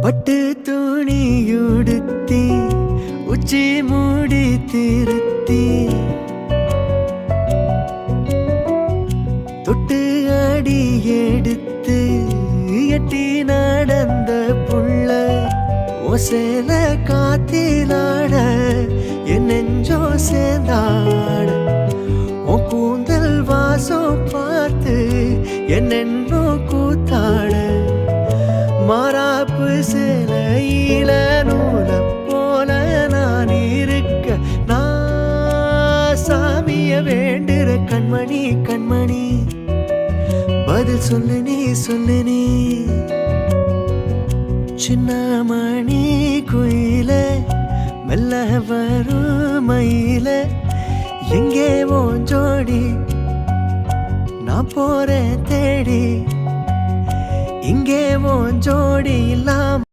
பட்டு துணியுடுத்தி உச்சி மூடி திருத்தி தொட்டு அடி எடுத்து எட்டி நடந்த புள்ள ஒசேல காத்திலாட என் நெஞ்சோ சேர்ந்தாட உன் கூந்தல் வாசம் பார்த்து என்னென்னோ கூத்தாட மாறாப்பு சிலையில நூல போல நான் இருக்க நான் சாமிய வேண்டுற கண்மணி கண்மணி பதில் சொல்லு நீ சின்ன மணி குயில மெல்ல வரும் மயில எங்கே உன் ஜோடி நான் போறேன் தேடி இங்கே உன் ஜோடி இல்லாம